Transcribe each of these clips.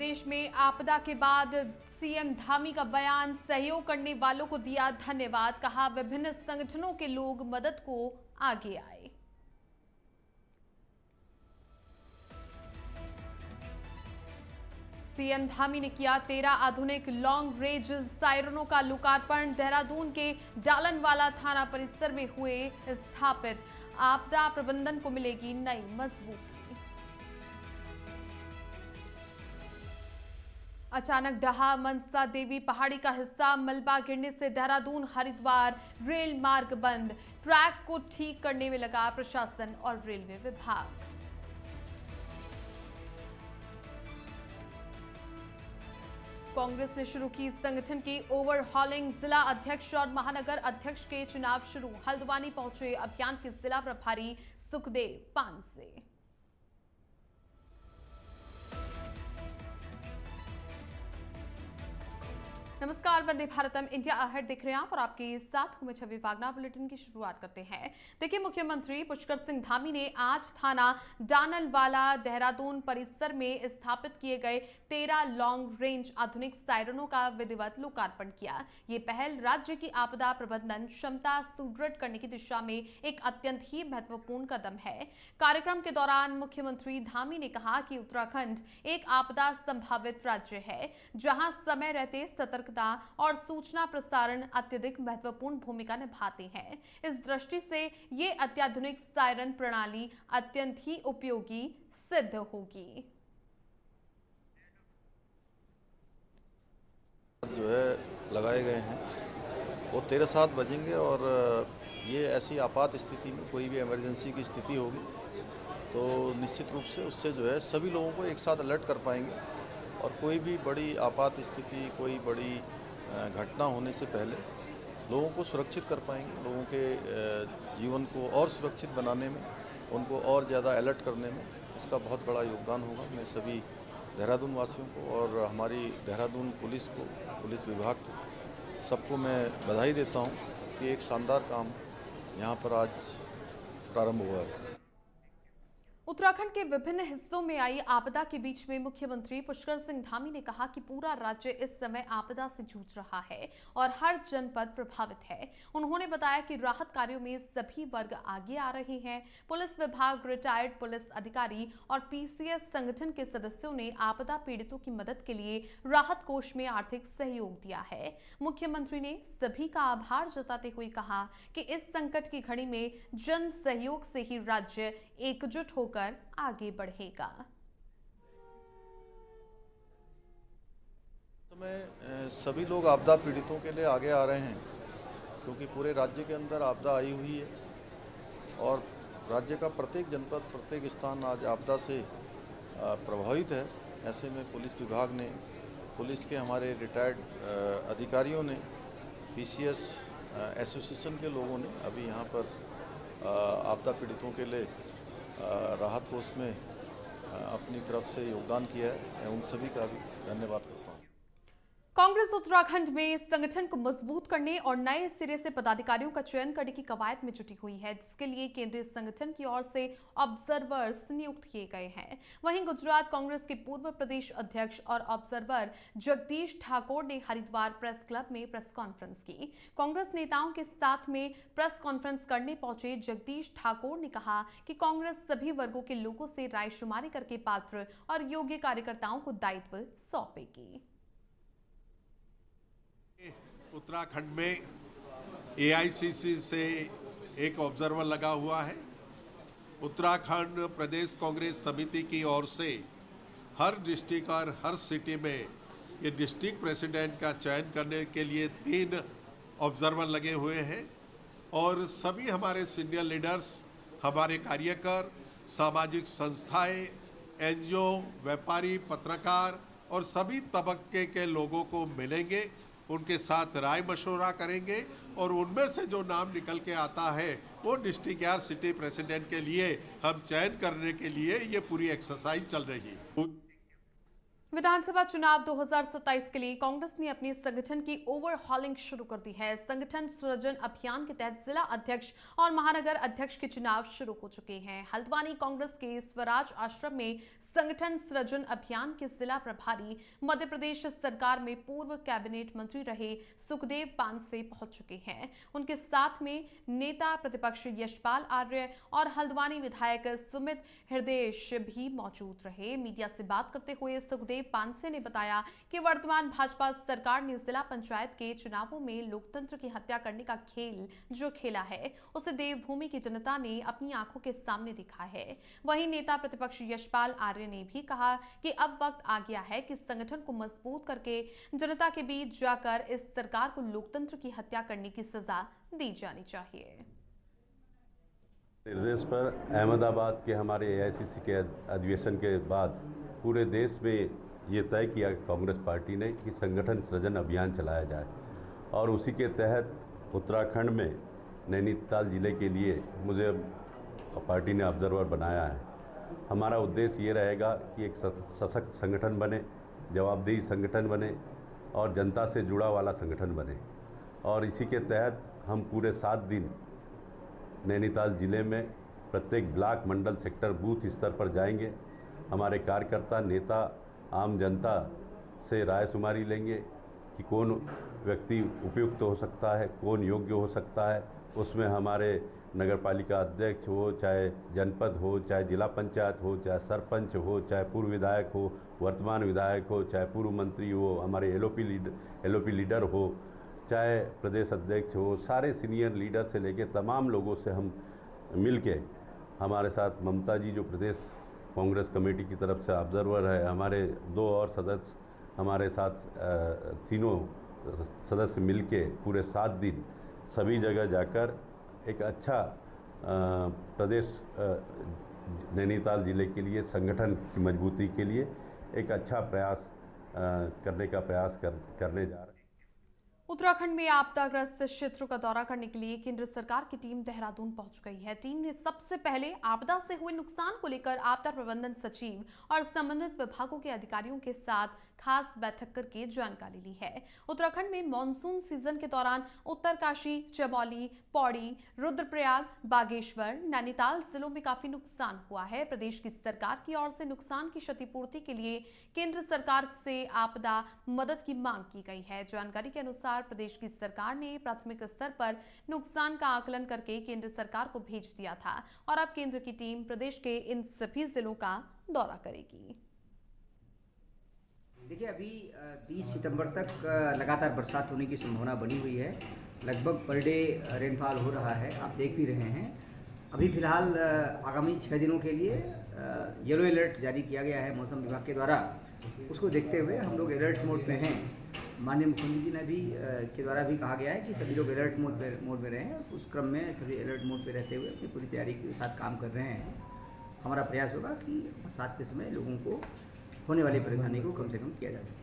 प्रदेश में आपदा के बाद सीएम धामी का बयान, सहयोग करने वालों को दिया धन्यवाद। कहा विभिन्न संगठनों के लोग मदद को आगे आए। सीएम धामी ने किया 13 आधुनिक लॉन्ग रेंज सायरनों का लोकार्पण। देहरादून के डालनवाला थाना परिसर में हुए स्थापित। आपदा प्रबंधन को मिलेगी नई मजबूती। अचानक ढहा मनसा देवी पहाड़ी का हिस्सा, मलबा गिरने से देहरादून हरिद्वार रेल मार्ग बंद। ट्रैक को ठीक करने में लगा प्रशासन और रेलवे विभाग। कांग्रेस ने शुरू की संगठन की ओवरहॉलिंग। जिला अध्यक्ष और महानगर अध्यक्ष के चुनाव शुरू। हल्द्वानी पहुंचे अभियान के जिला प्रभारी सुखदेव पानसे। नमस्कार, वंदे भारतम इंडिया अहेड देख रहे हैं आप और आपके साथ हूं मैं छवि वागना। बुलेटिन की शुरुआत करते हैं। देखिए, मुख्यमंत्री पुष्कर सिंह धामी ने आज थाना डानलवाला देहरादून परिसर में स्थापित किए गए 13 लॉन्ग रेंज आधुनिक सायरनों का विधिवत लोकार्पण किया। ये पहल राज्य की आपदा प्रबंधन क्षमता सुदृढ़ करने की दिशा में एक अत्यंत ही महत्वपूर्ण कदम है। कार्यक्रम के दौरान मुख्यमंत्री धामी ने कहा कि उत्तराखंड एक आपदा संभावित राज्य है, जहां समय रहते सतर्क और सूचना प्रसारण अत्यधिक महत्वपूर्ण भूमिका निभाते हैं। इस दृष्टि से ये अत्याधुनिक सायरन प्रणाली अत्यंत ही उपयोगी सिद्ध होगी। जो है लगाए गए हैं वो 13-7 बजेंगे और ये ऐसी आपात स्थिति में कोई भी इमरजेंसी की स्थिति होगी तो निश्चित रूप से उससे जो है सभी लोगों को एक साथ अलर्ट कर पाएंगे और कोई भी बड़ी आपात स्थिति, कोई बड़ी घटना होने से पहले लोगों को सुरक्षित कर पाएंगे। लोगों के जीवन को और सुरक्षित बनाने में, उनको और ज़्यादा अलर्ट करने में इसका बहुत बड़ा योगदान होगा। मैं सभी देहरादून वासियों को और हमारी देहरादून पुलिस को, पुलिस विभाग को, सबको मैं बधाई देता हूँ कि एक शानदार काम यहाँ पर आज प्रारंभ हुआ है। उत्तराखंड के विभिन्न हिस्सों में आई आपदा के बीच में मुख्यमंत्री पुष्कर सिंह धामी ने कहा कि पूरा राज्य इस समय आपदा से जूझ रहा है और हर जनपद प्रभावित है। उन्होंने बताया कि राहत कार्यों में सभी वर्ग आगे आ रहे हैं। पुलिस विभाग, रिटायर्ड पुलिस अधिकारी और पीसीएस संगठन के सदस्यों ने आपदा पीड़ितों की मदद के लिए राहत कोष में आर्थिक सहयोग दिया है। मुख्यमंत्री ने सभी का आभार जताते हुए कहा कि इस संकट की घड़ी में जन सहयोग से ही राज्य एकजुट होकर आगे बढ़ेगा। समय सभी लोग आपदा पीड़ितों के लिए आगे आ रहे हैं क्योंकि पूरे राज्य के अंदर आपदा आई हुई है और राज्य का प्रत्येक जनपद, प्रत्येक स्थान आज आपदा से प्रभावित है। ऐसे में पुलिस विभाग ने, पुलिस के हमारे रिटायर्ड अधिकारियों ने, पीसीएस एसोसिएशन के लोगों ने अभी यहाँ पर आपदा पीड़ितों के लिए राहत कोष में अपनी तरफ से योगदान किया है। मैं उन सभी का भी धन्यवाद करता हूँ। कांग्रेस उत्तराखंड में संगठन को मजबूत करने और नए सिरे से पदाधिकारियों का चयन करने की कवायद में जुटी हुई है, जिसके लिए केंद्रीय संगठन की ओर से ऑब्जर्वर्स नियुक्त किए गए हैं। वहीं गुजरात कांग्रेस के पूर्व प्रदेश अध्यक्ष और ऑब्जर्वर जगदीश ठाकुर ने हरिद्वार प्रेस क्लब में प्रेस कॉन्फ्रेंस की। कांग्रेस नेताओं के साथ में प्रेस कॉन्फ्रेंस करने पहुंचे जगदीश ठाकुर ने कहा कि कांग्रेस सभी वर्गों के लोगों से रायशुमारी करके पात्र और योग्य कार्यकर्ताओं को दायित्व सौंपेगी। उत्तराखंड में एआईसीसी से एक ऑब्जर्वर लगा हुआ है। उत्तराखंड प्रदेश कांग्रेस समिति की ओर से हर डिस्ट्रिक्ट और हर सिटी में ये डिस्ट्रिक्ट प्रेसिडेंट का चयन करने के लिए 3 ऑब्जर्वर लगे हुए हैं और सभी हमारे सीनियर लीडर्स, हमारे कार्यकर, सामाजिक संस्थाएं, एनजीओ, व्यापारी, पत्रकार और सभी तबके के लोगों को मिलेंगे, उनके साथ राय मशवरा करेंगे और उनमें से जो नाम निकल के आता है वो डिस्ट्रिक्ट या सिटी प्रेसिडेंट के लिए हम चयन करने के लिए ये पूरी एक्सरसाइज चल रही है। विधानसभा चुनाव 2027 के लिए कांग्रेस ने अपनी संगठन की ओवरहॉलिंग शुरू कर दी है। संगठन सृजन अभियान के तहत जिला अध्यक्ष और महानगर अध्यक्ष के चुनाव शुरू हो चुके हैं। हल्द्वानी कांग्रेस के स्वराज आश्रम में संगठन सृजन अभियान के जिला प्रभारी मध्य प्रदेश सरकार में पूर्व कैबिनेट मंत्री रहे सुखदेव पानसे पहुंच चुके हैं। उनके साथ में नेता प्रतिपक्ष यशपाल आर्य और हल्द्वानी विधायक सुमित हृदयेश भी मौजूद रहे। मीडिया से बात करते हुए सुखदेव पानसे ने बताया कि वर्तमान भाजपा सरकार ने जिला पंचायत के चुनावों में लोकतंत्र की हत्या करने का खेल जो खेला है उसे देवभूमि की जनता ने अपनी आंखों के सामने देखा है। वहीं नेता प्रतिपक्ष यशपाल आर्य ने भी कहा कि अब वक्त आ गया है कि संगठन को मजबूत करके जनता के बीच जाकर इस सरकार को लोकतंत्र की हत्या करने की सजा दी जानी चाहिए। निर्देश पर अहमदाबाद के हमारे AICC के अधिवेशन के बाद पूरे देश में ये तय किया कांग्रेस पार्टी ने कि संगठन सृजन अभियान चलाया जाए और उसी के तहत उत्तराखंड में नैनीताल जिले के लिए मुझे पार्टी ने ऑब्जर्वर बनाया है। हमारा उद्देश्य ये रहेगा कि एक सशक्त संगठन बने, जवाबदेही संगठन बने और जनता से जुड़ा वाला संगठन बने। और इसी के तहत हम पूरे 7 दिन नैनीताल जिले में प्रत्येक ब्लॉक, मंडल, सेक्टर, बूथ स्तर पर जाएंगे। हमारे कार्यकर्ता, नेता आम जनता से राय शुमारी लेंगे कि कौन व्यक्ति उपयुक्त हो सकता है, कौन योग्य हो सकता है। उसमें हमारे नगरपालिका अध्यक्ष हो, चाहे जनपद हो, चाहे जिला पंचायत हो, चाहे सरपंच हो, चाहे पूर्व विधायक हो, वर्तमान विधायक हो, चाहे पूर्व मंत्री हो, हमारे LOP लीडर हो, चाहे प्रदेश अध्यक्ष हो, सारे सीनियर लीडर से लेके तमाम लोगों से हम मिलके, हमारे साथ ममता जी जो प्रदेश कांग्रेस कमेटी की तरफ से ऑब्जर्वर है, हमारे 2 और सदस्य हमारे साथ तीनों सदस्य मिलके पूरे 7 दिन सभी जगह जाकर एक अच्छा प्रदेश नैनीताल जिले के लिए संगठन की मजबूती के लिए एक अच्छा प्रयास करने का प्रयास करने जा रहे हैं। उत्तराखंड में आपदाग्रस्त क्षेत्रों का दौरा करने के लिए केंद्र सरकार की टीम देहरादून पहुंच गई है। टीम ने सबसे पहले आपदा से हुए नुकसान को लेकर आपदा प्रबंधन सचिव और संबंधित विभागों के अधिकारियों के साथ खास बैठक करके जानकारी ली है। उत्तराखंड में मानसून सीजन के दौरान उत्तरकाशी, चमोली, पौड़ी, रुद्रप्रयाग, बागेश्वर, नैनीताल जिलों में काफी नुकसान हुआ है। प्रदेश की सरकार की ओर से नुकसान की क्षतिपूर्ति के लिए केंद्र सरकार से आपदा मदद की मांग की गई है। जानकारी के अनुसार प्रदेश की सरकार ने प्राथमिक स्तर पर नुकसान का आकलन करके केंद्र सरकार को भेज दिया था और अब केंद्र की टीम प्रदेश के इन सभी जिलों का दौरा करेगी। देखिए, अभी 20 सितंबर तक लगातार बरसात होने की संभावना बनी हुई है। लगभग पर डे रेनफॉल हो रहा है, आप देख भी रहे हैं। अभी फिलहाल आगामी 6 दिनों के लिए येलो अलर्ट जारी किया गया है मौसम विभाग के द्वारा। उसको देखते हुए हम लोग अलर्ट मोड में हैं। माननीय मुख्यमंत्री जी ने भी के द्वारा भी कहा गया है कि सभी लोग अलर्ट मोड में रहें। उस क्रम में सभी अलर्ट मोड पे रहते हुए अपनी पूरी तैयारी के साथ काम कर रहे हैं। हमारा प्रयास होगा कि बरसात के समय लोगों को होने वाली परेशानी को कम से कम किया जा सके।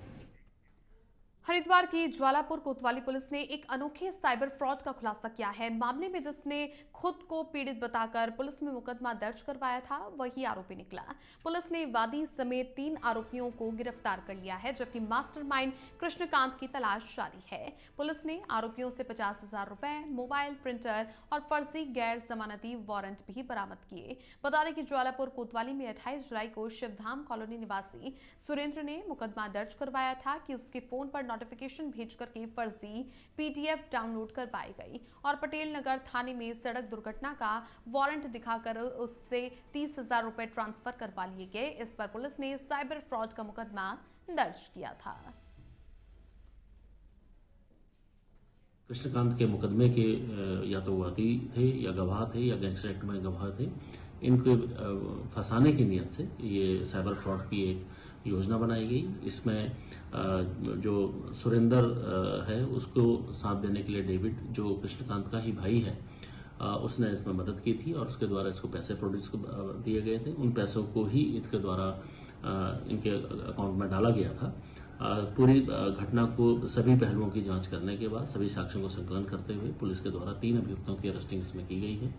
हरिद्वार की ज्वालापुर कोतवाली पुलिस ने एक अनोखे साइबर फ्रॉड का खुलासा किया है। मामले में जिसने खुद को पीड़ित बताकर पुलिस में मुकदमा दर्ज करवाया था वही आरोपी निकला। पुलिस ने वादी समेत 3 आरोपियों को गिरफ्तार कर लिया है, जबकि मास्टरमाइंड कृष्णकांत की तलाश जारी है। पुलिस ने आरोपियों से 50,000 रुपए, मोबाइल, प्रिंटर और फर्जी गैर जमानती वारंट भी बरामद किए। बता दें कि ज्वालापुर कोतवाली में 28 जुलाई को शिवधाम कॉलोनी निवासी सुरेंद्र ने मुकदमा दर्ज करवाया था कि उसके फोन पर नोटिफिकेशन भेजकर के फर्जी PDF डाउनलोड करवाई गई और पटेल नगर थाने में सड़क दुर्घटना का वारंट दिखाकर उससे 30,000 रुपए ट्रांसफर करवा लिए गए। इस पर पुलिस ने साइबर फ्रॉड का मुकदमा दर्ज किया था। कृष्णकांत के मुकदमे के या तो वादी थे या गवाह थे या गैंगस्टर एक्ट में गवाह थे। इनको फंसाने की नियत से ये साइबर फ्रॉड की एक योजना बनाई गई। इसमें जो सुरेंद्र है उसको साथ देने के लिए डेविड, जो कृष्णकांत का ही भाई है, उसने इसमें मदद की थी और उसके द्वारा इसको पैसे प्रोड्यूस दिए गए थे। उन पैसों को ही इसके द्वारा इनके अकाउंट में डाला गया था। पूरी घटना को सभी पहलुओं की जांच करने के बाद सभी साक्ष्यों को संकलन करते हुए पुलिस के द्वारा 3 अभियुक्तों की अरेस्टिंग इसमें की गई है।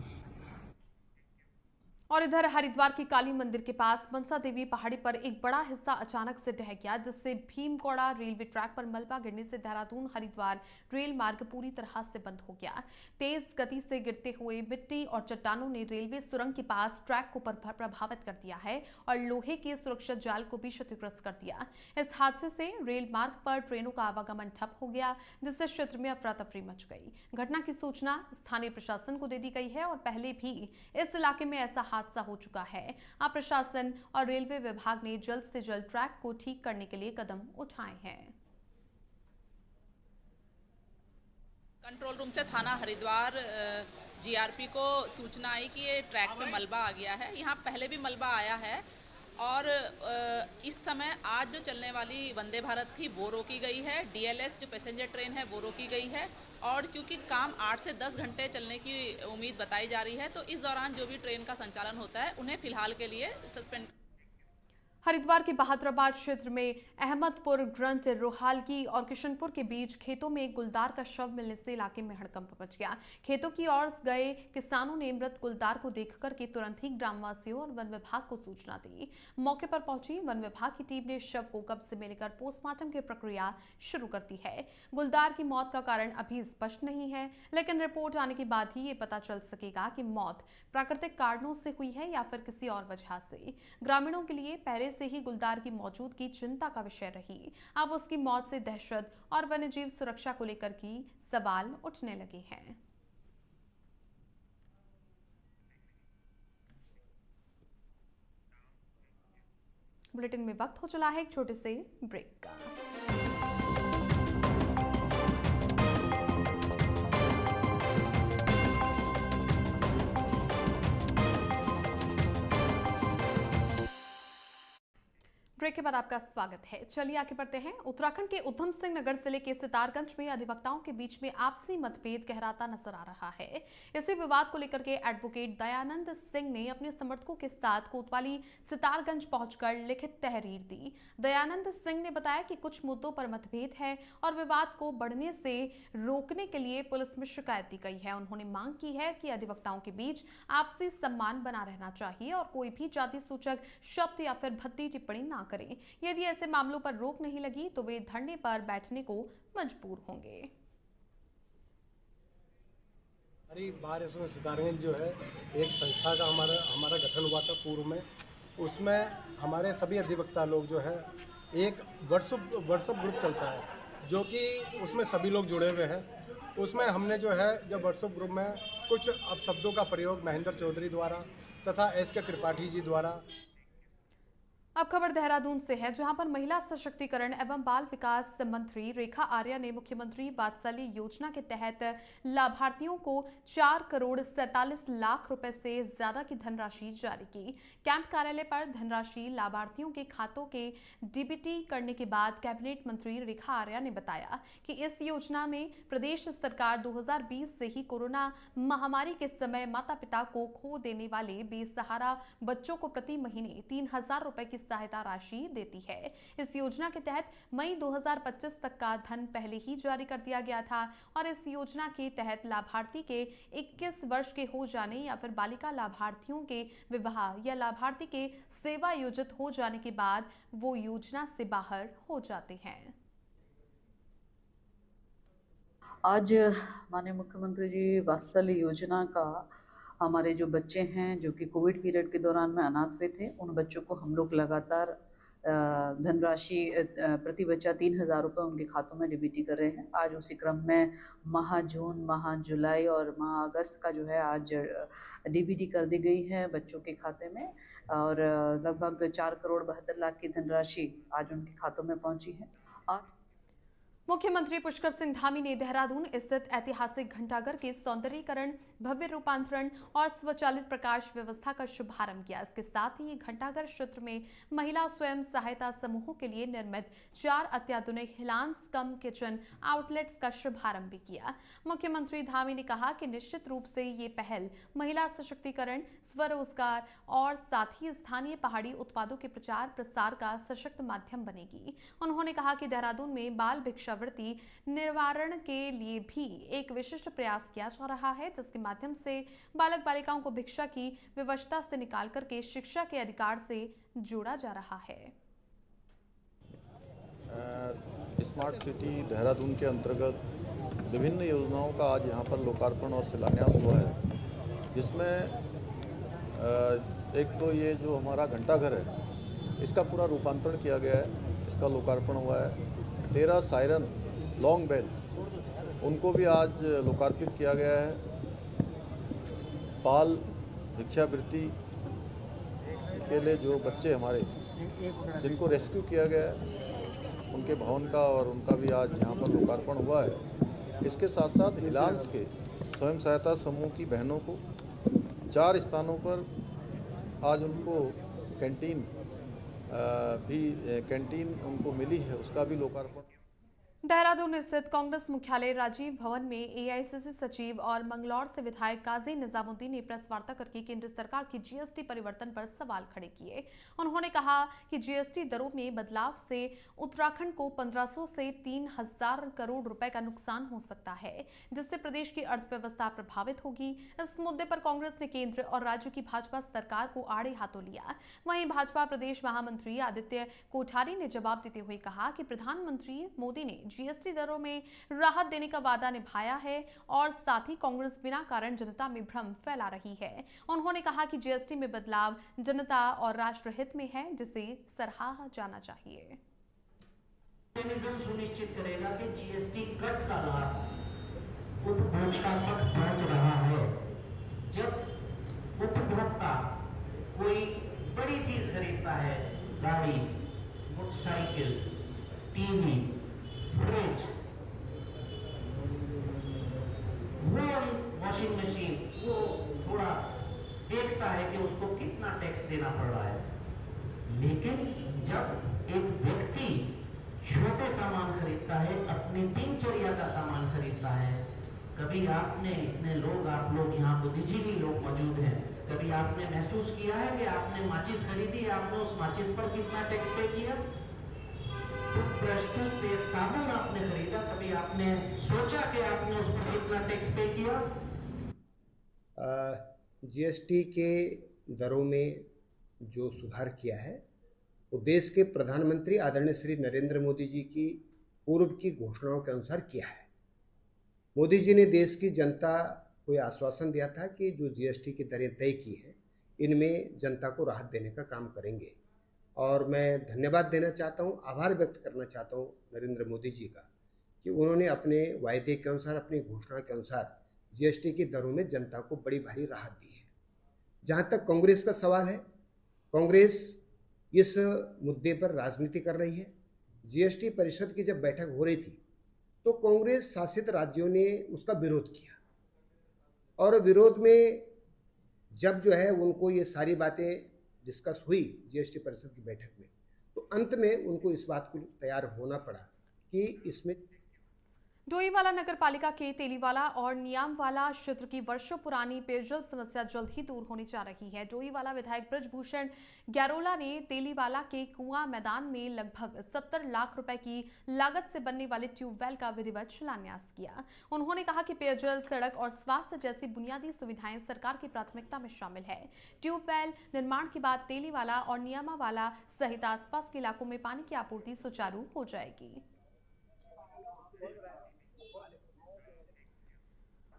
और इधर हरिद्वार की काली मंदिर के पास मनसा देवी पहाड़ी पर एक बड़ा हिस्सा अचानक से ढह गया, जिससे भीमकौड़ा रेलवे ट्रैक पर मलबा गिरने से देहरादून हरिद्वार रेल मार्ग पूरी तरह से बंद हो गया। तेज गति से गिरते हुए मिट्टी और चट्टानों ने रेलवे सुरंग के पास ट्रैक को प्रभावित कर दिया है और लोहे के सुरक्षा जाल को भी क्षतिग्रस्त कर दिया। इस हादसे से रेल मार्ग पर ट्रेनों का आवागमन ठप हो गया, जिससे क्षेत्र में अफरा तफरी मच गई। घटना की सूचना स्थानीय प्रशासन को दे दी गई है और पहले भी इस इलाके में ऐसा हादसा हो चुका है। अब प्रशासन और रेलवे विभाग ने जल्द से जल्द ट्रैक को ठीक करने के लिए कदम उठाए हैं। कंट्रोल रूम से थाना हरिद्वार जीआरपी को सूचना आई कि ये ट्रैक पे मलबा आ गया है। यहाँ पहले भी मलबा आया है और इस समय आज जो चलने वाली वंदे भारत थी वो रोकी गई है। डीएलएस जो पैसेंजर ट्रेन है वो रोकी गई है और क्योंकि काम 8 से 10 घंटे चलने की उम्मीद बताई जा रही है, तो इस दौरान जो भी ट्रेन का संचालन होता है उन्हें फिलहाल के लिए सस्पेंड। हरिद्वार के बहादुराबाद क्षेत्र में अहमदपुर, ग्रंथ, रोहालगी और किशनपुर के बीच खेतों में एक गुलदार का शव मिलने से इलाके में हड़कंप मच गया। खेतों की ओर गए किसानों ने मृत गुलदार को देखकर के तुरंत ही ग्रामवासियों और वन विभाग को सूचना दी। मौके पर पहुंची वन विभाग की टीम ने शव को कब्जे में लेकर पोस्टमार्टम की प्रक्रिया शुरू कर दी है। गुलदार की मौत का कारण अभी स्पष्ट नहीं है, लेकिन रिपोर्ट आने के बाद ही ये पता चल सकेगा कि मौत प्राकृतिक कारणों से हुई है या फिर किसी और वजह से। ग्रामीणों के लिए पहले से ही गुलदार की मौजूदगी चिंता का विषय रही। अब उसकी मौत से दहशत और वन्यजीव सुरक्षा को लेकर की सवाल उठने लगे हैं। बुलेटिन में वक्त हो चला है एक छोटे से ब्रेक का। ब्रेक के बाद आपका स्वागत है। चलिए आगे बढ़ते हैं। उत्तराखंड के उधम सिंह नगर जिले के सितारगंज में अधिवक्ताओं के बीच में आपसी मतभेद गहराता नजर आ रहा है। इसी विवाद को लेकर के एडवोकेट दयानंद सिंह ने अपने समर्थकों के साथ कोतवाली सितारगंज पहुंचकर लिखित तहरीर दी। दयानंद सिंह ने बताया कि कुछ मुद्दों पर मतभेद है और विवाद को बढ़ने से रोकने के लिए पुलिस में शिकायत दी गई है। उन्होंने मांग की है कि अधिवक्ताओं के बीच आपसी सम्मान बना रहना चाहिए और कोई भी जाति सूचक शब्द या फिर भद्दी टिप्पणी ना करें। यदि ऐसे मामलों पर रोक नहीं लगी तो वे धरने पर बैठने को मजबूर होंगे। हमारी बार एसोसिएशन सितारगंज जो है एक संस्था का हमारा गठन हुआ था पूर्व में। उसमें हमारे सभी अधिवक्ता लोग जो है एक व्हाट्सएप ग्रुप चलता है जो कि उसमें सभी लोग जुड़े हुए हैं। उसमें हमने जो है जब व्हाट्सएप ग्रुप में कुछ शब्दों का प्रयोग महेंद्र चौधरी द्वारा तथा एस.के. त्रिपाठी जी द्वारा। अब खबर देहरादून से है, जहां पर महिला सशक्तिकरण एवं बाल विकास मंत्री रेखा आर्या ने मुख्यमंत्री वात्सल्य योजना के तहत लाभार्थियों को 4 करोड़ 47 लाख रुपए से ज्यादा की धनराशि जारी की। कैंप कार्यालय पर धनराशि लाभार्थियों के खातों के डीबीटी करने के बाद कैबिनेट मंत्री रेखा आर्या ने बताया कि इस योजना में प्रदेश सरकार 2020 से ही कोरोना महामारी के समय माता पिता को खो देने वाले बेसहारा बच्चों को प्रति महीने 3,000 रुपए की सहायता राशि देती है। इस योजना के तहत मई 2025 तक का धन पहले ही जारी कर दिया गया था और इस योजना के तहत लाभार्थी के 21 वर्ष के हो जाने या फिर बालिका लाभार्थियों के विवाह या लाभार्थी के सेवा योजित हो जाने के बाद वो योजना से बाहर हो जाते हैं। आज माननीय मुख्यमंत्री जी वात्सल्य योजना का हमारे जो बच्चे हैं जो कि कोविड पीरियड के दौरान में अनाथ हुए थे, उन बच्चों को हम लोग लगातार धनराशि प्रति बच्चा 3,000 रुपये उनके खातों में डीबीटी कर रहे हैं। आज उसी क्रम में माह जून, माह जुलाई और माह अगस्त का जो है आज डीबीटी कर दी गई है बच्चों के खाते में और लगभग 4 करोड़ 72 लाख की धनराशि आज उनके खातों में पहुंची है। और मुख्यमंत्री पुष्कर सिंह धामी ने देहरादून स्थित ऐतिहासिक घंटाघर के सौंदर्यीकरण, भव्य रूपांतरण और स्वचालित प्रकाश व्यवस्था का शुभारंभ किया। इसके साथ ही घंटाघर क्षेत्र में महिला स्वयं सहायता समूहों के लिए निर्मित 4 अत्याधुनिक हिलांस कम किचन आउटलेट्स का शुभारंभ भी किया। मुख्यमंत्री धामी ने कहा कि निश्चित रूप से ये पहल महिला सशक्तिकरण, स्वरोजगार और साथ ही स्थानीय पहाड़ी उत्पादों के प्रचार प्रसार का सशक्त माध्यम बनेगी। उन्होंने कहा कि देहरादून में बाल भिक्षा भिक्षावृत्ति निवारण के लिए भी एक विशिष्ट प्रयास किया जा रहा है, जिसके माध्यम से बालक बालिकाओं को भिक्षा की विवशता से निकाल करके शिक्षा के अधिकार से जोड़ा जा रहा है। स्मार्ट सिटी देहरादून के अंतर्गत विभिन्न योजनाओं का आज यहाँ पर लोकार्पण और शिलान्यास हुआ है, जिसमें एक तो ये जो हमारा घंटाघर है इसका पूरा रूपांतरण किया गया है, इसका लोकार्पण हुआ है। 13 सायरन लॉन्ग बेल उनको भी आज लोकार्पित किया गया है। बाल भिक्षावृत्ति के लिए जो बच्चे हमारे जिनको रेस्क्यू किया गया है उनके भवन का और उनका भी आज यहाँ पर लोकार्पण हुआ है। इसके साथ साथ हिलांस के स्वयं सहायता समूह की बहनों को 4 स्थानों पर आज उनको कैंटीन उनको मिली है, उसका भी लोकार्पण। देहरादून स्थित कांग्रेस मुख्यालय राजीव भवन में एआईसीसी सचिव और मंगलौर से विधायक काजी निजामुद्दीन ने प्रेस वार्ता करके केंद्र सरकार की जीएसटी परिवर्तन पर सवाल खड़े किए। उन्होंने कहा कि जीएसटी दरों में बदलाव से उत्तराखंड को 1500 से 3000 करोड़ रुपए का नुकसान हो सकता है, जिससे प्रदेश की अर्थव्यवस्था प्रभावित होगी। इस मुद्दे पर कांग्रेस ने केंद्र और राज्य की भाजपा सरकार को आड़े हाथों लिया। वहीं भाजपा प्रदेश महामंत्री आदित्य कोठारी ने जवाब देते हुए कहा कि प्रधानमंत्री मोदी ने जीएसटी दरों में राहत देने का वादा निभाया है और साथ ही कांग्रेस बिना कारण जनता में भ्रम फैला रही है। उन्होंने कहा कि जीएसटी में बदलाव जनता और राष्ट्र हित में है, जिसे सराहा जाना चाहिए। सुनिश्चित करेगा कि जीएसटी कट का लाभ उपभोक्ता तक पहुंच रहा है। जब उपभोक्ता कोई बड़ी चीज खरीदता है, गाड़ी, motorcycle, TV, fridge, washing machine, वो थोड़ा देखता है कि उसको कितना टैक्स देना पड़ रहा है। लेकिन जब एक व्यक्ति छोटे सामान खरीदता है, अपनी दिनचर्या का सामान खरीदता है, कभी आपने इतने लोग, आप लोग यहाँ बुद्धिजीवी लोग मौजूद हैं, कभी आपने महसूस किया है कि आपने माचिस खरीदी, आपने उस माचिस पर कितना टैक्स पे किया? साबुन आपने खरीदा, कभी आपने सोचा कि आपने उस पर कितना टैक्स पे किया? जीएसटी के दरों में जो सुधार किया है वो देश के प्रधानमंत्री आदरणीय श्री नरेंद्र मोदी जी की पूर्व की घोषणाओं के अनुसार किया है। मोदी जी ने देश की जनता को यह आश्वासन दिया था कि जो जीएसटी की दरें तय की हैं इनमें जनता को राहत देने का काम करेंगे, और मैं धन्यवाद देना चाहता हूँ, आभार व्यक्त करना चाहता हूँ नरेंद्र मोदी जी का कि उन्होंने अपने वायदे के अनुसार, अपनी घोषणा के अनुसार जीएसटी की दरों में जनता को बड़ी भारी राहत दी है। जहाँ तक कांग्रेस का सवाल है, कांग्रेस इस मुद्दे पर राजनीति कर रही है। जीएसटी परिषद की जब बैठक हो रही थी तो कांग्रेस शासित राज्यों ने उसका विरोध किया, और विरोध में जब जो है उनको ये सारी बातें डिस्कस हुई जीएसटी परिषद की बैठक में, तो अंत में उनको इस बात को तैयार होना पड़ा कि इसमें डोईवाला नगर पालिका के तेलीवाला और नियामवाला क्षेत्र की वर्षों पुरानी पेयजल समस्या जल्द ही दूर होने जा रही है। डोईवाला विधायक ब्रजभूषण ग्यारोला ने तेलीवाला के कुआं मैदान में लगभग 70 लाख रुपए की लागत से बनने वाले ट्यूबवेल का विधिवत शिलान्यास किया। उन्होंने कहा कि पेयजल, सड़क और स्वास्थ्य जैसी बुनियादी सुविधाएं सरकार की प्राथमिकता में शामिल है। ट्यूबवेल निर्माण के बाद तेलीवाला और नियामावाला सहित आसपास के इलाकों में पानी की आपूर्ति सुचारू हो जाएगी।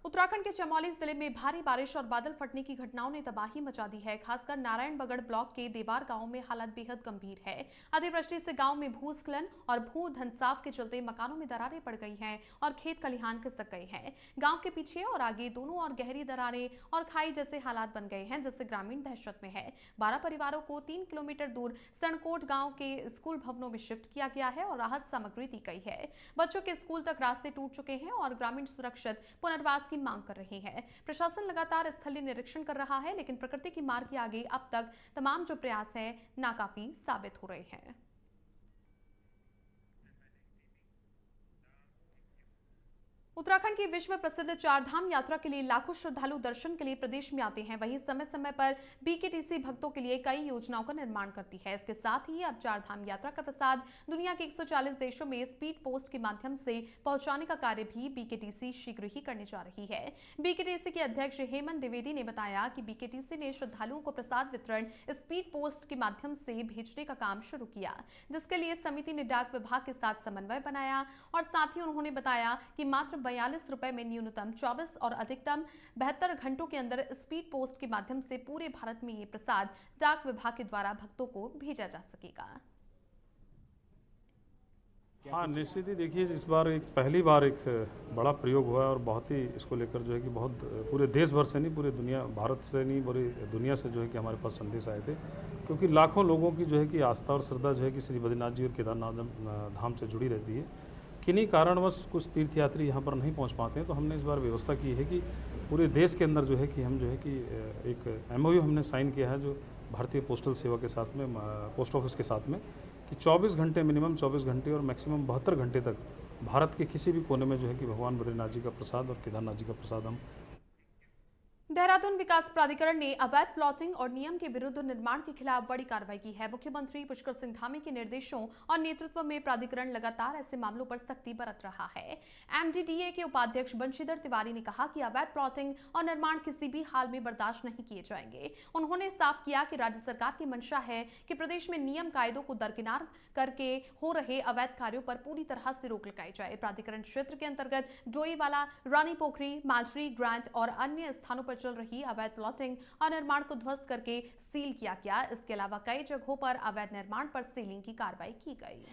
उत्तराखंड के चमोली जिले में भारी बारिश और बादल फटने की घटनाओं ने तबाही मचा दी है। खासकर नारायणबगड़ ब्लॉक के देवार गांव में हालत बेहद गंभीर है। अतिवृष्टि से गांव में भूस्खलन और भू धंसाव के चलते मकानों में दरारें पड़ गई हैं और खेत खलिहान खिसक गए हैं। गांव के पीछे और आगे दोनों और गहरी दरारें और खाई जैसे हालात बन गए हैं, जिससे ग्रामीण दहशत में है। 12 परिवारों को 3 किलोमीटर दूर सनकोट गाँव के स्कूल भवनों में शिफ्ट किया गया है और राहत सामग्री दी गई है। बच्चों के स्कूल तक रास्ते टूट चुके हैं और ग्रामीण सुरक्षित पुनर्वास की मांग कर रहे हैं। प्रशासन लगातार स्थलीय निरीक्षण कर रहा है, लेकिन प्रकृति की मार के आगे अब तक तमाम जो प्रयास हैं नाकाफी साबित हो रहे हैं। उत्तराखंड की विश्व प्रसिद्ध चारधाम यात्रा के लिए लाखों श्रद्धालु दर्शन के लिए प्रदेश में आते हैं। वहीं समय समय पर बीकेटीसी भक्तों के लिए कई योजनाओं का निर्माण करती है। इसके साथ ही अब चारधाम यात्रा का प्रसाद दुनिया के 140 देशों में स्पीड पोस्ट के माध्यम से पहुंचाने का कार्य भी बीकेटीसी शीघ्र ही करने जा रही है। बीकेटीसी के अध्यक्ष हेमंत द्विवेदी ने बताया कि बीकेटीसी ने श्रद्धालुओं को प्रसाद वितरण स्पीड पोस्ट के माध्यम से भेजने का काम शुरू किया, जिसके लिए समिति ने डाक विभाग के साथ समन्वय बनाया और साथ ही उन्होंने बताया कि मात्र 42 रुपए में न्यूनतम 24 और अधिकतम 72 घंटों के अंदर स्पीड पोस्ट के माध्यम से पूरे भारत में ये प्रसाद डाक विभाग के द्वारा भक्तों को भेजा जा सकेगा। हाँ, निश्चित ही देखिए, इस बार पहली बार एक बड़ा प्रयोग हुआ है और बहुत ही इसको लेकर जो है कि बहुत पूरे देश भर से नहीं, पूरे दुनिया, भारत से नहीं, पूरी दुनिया से जो है कि हमारे पास संदेश आए थे, क्योंकि लाखों लोगों की जो है कि आस्था और श्रद्धा जो है कि श्री बद्रीनाथ जी और केदारनाथ धाम से जुड़ी रहती है। किन्हीं कारणवश कुछ तीर्थयात्री यहाँ पर नहीं पहुँच पाते हैं, तो हमने इस बार व्यवस्था की है कि पूरे देश के अंदर जो है कि हम जो है कि एक MOU हमने साइन किया है जो भारतीय पोस्टल सेवा के साथ में, पोस्ट ऑफिस के साथ में, कि 24 घंटे, मिनिमम 24 घंटे और मैक्सिमम 72 घंटे तक भारत के किसी भी कोने में जो है कि भगवान बद्रीनाथ जी का प्रसाद और केदारनाथ जी का प्रसाद हम। देहरादून विकास प्राधिकरण ने अवैध प्लॉटिंग और नियम के विरुद्ध निर्माण के खिलाफ बड़ी कार्रवाई की है। मुख्यमंत्री पुष्कर सिंह धामी के निर्देशों और नेतृत्व में प्राधिकरण लगातार ऐसे मामलों पर सख्ती बरत रहा है। MDDA के उपाध्यक्ष बंशीधर तिवारी ने कहा कि अवैध प्लॉटिंग और निर्माण किसी भी हाल में बर्दाश्त नहीं किए जाएंगे। उन्होंने साफ किया कि राज्य सरकार की मंशा है कि प्रदेश में नियम कायदों को दरकिनार करके हो रहे अवैध कार्यों पर पूरी तरह से रोक लगाई जाए। प्राधिकरण क्षेत्र के अंतर्गत डोईवाला, रानी पोखरी, माजरी, ग्रांट और अन्य स्थानों पर चल रही अवैध प्लॉटिंग और निर्माण को ध्वस्त करके सील किया गया। इसके अलावा कई जगहों पर अवैध निर्माण पर सीलिंग की कार्रवाई की गई।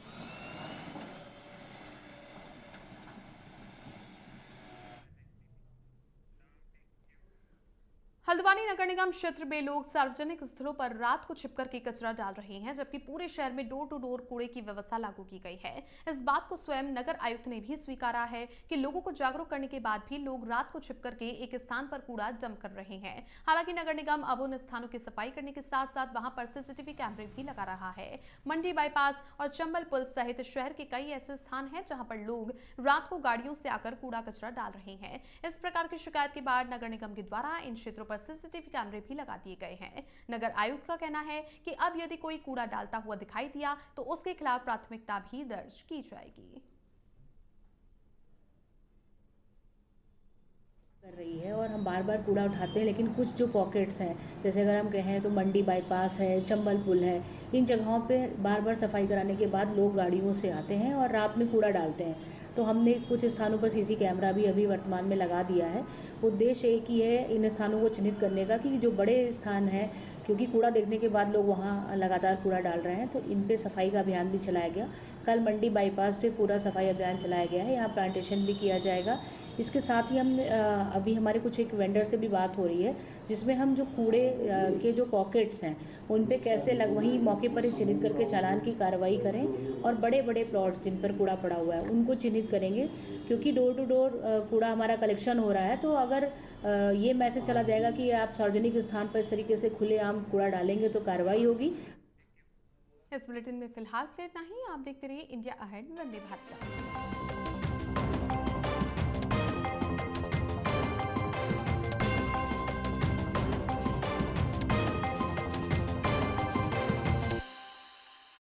हल्द्वानी नगर निगम क्षेत्र में लोग सार्वजनिक स्थलों पर रात को छिपकर के कचरा डाल रहे हैं, जबकि पूरे शहर में डोर टू डोर कूड़े की व्यवस्था लागू की गई है। इस बात को स्वयं नगर आयुक्त ने भी स्वीकारा है कि लोगों को जागरूक करने के बाद भी लोग रात को छिपकर के एक स्थान पर कूड़ा डंप कर रहे हैं। हालांकि नगर निगम अब उन स्थानों की सफाई करने के साथ साथ वहां पर CCTV कैमरे भी लगा रहा है। मंडी बाईपास और चंबल पुल सहित शहर के कई ऐसे स्थान हैं जहां पर लोग रात को गाड़ियों से आकर कूड़ा कचरा डाल रहे हैं। इस प्रकार की शिकायत के बाद नगर निगम के द्वारा इन क्षेत्रों पर CCTV कैमरे भी लगा दिए गए हैं। नगर आयुक्त का कहना है कि अब यदि कोई कूड़ा डालता हुआ दिखाई दिया तो उसके खिलाफ प्राथमिकता भी दर्ज की जाएगी। कर रही है और हम बार बार कूड़ा उठाते हैं, लेकिन कुछ जो पॉकेट्स हैं, जैसे अगर हम कहें तो मंडी बाईपास है, चंबल पुल है, इन जगहों पे बार बार सफाई कराने के बाद लोग गाड़ियों से आते हैं और रात में कूड़ा डालते हैं। तो हमने कुछ स्थानों पर CC कैमरा भी अभी वर्तमान में लगा दिया है। उद्देश्य एक ही है इन स्थानों को चिन्हित करने का कि जो बड़े स्थान हैं, क्योंकि कूड़ा देखने के बाद लोग वहाँ लगातार कूड़ा डाल रहे हैं, तो इन पे सफाई का अभियान भी चलाया गया। कल मंडी बाईपास पे पूरा सफाई अभियान चलाया गया है, यहाँ प्लांटेशन भी किया जाएगा। इसके साथ ही हम अभी हमारे कुछ एक वेंडर से भी बात हो रही है, जिसमें हम जो कूड़े के जो पॉकेट्स हैं उन पे कैसे वहीं मौके पर ही चिन्हित करके चालान की कार्रवाई करें, और बड़े बड़े प्लॉट्स जिन पर कूड़ा पड़ा हुआ है उनको चिन्हित करेंगे, क्योंकि डोर टू डोर कूड़ा हमारा कलेक्शन हो रहा है। तो अगर ये मैसेज चला जाएगा कि आप सार्वजनिक स्थान पर इस तरीके से खुलेआम कूड़ा डालेंगे तो कार्रवाई होगी। इस बुलेटिन में फिलहाल इतना ही। आप देखते रहिए इंडिया अहेड, वंदे भारत।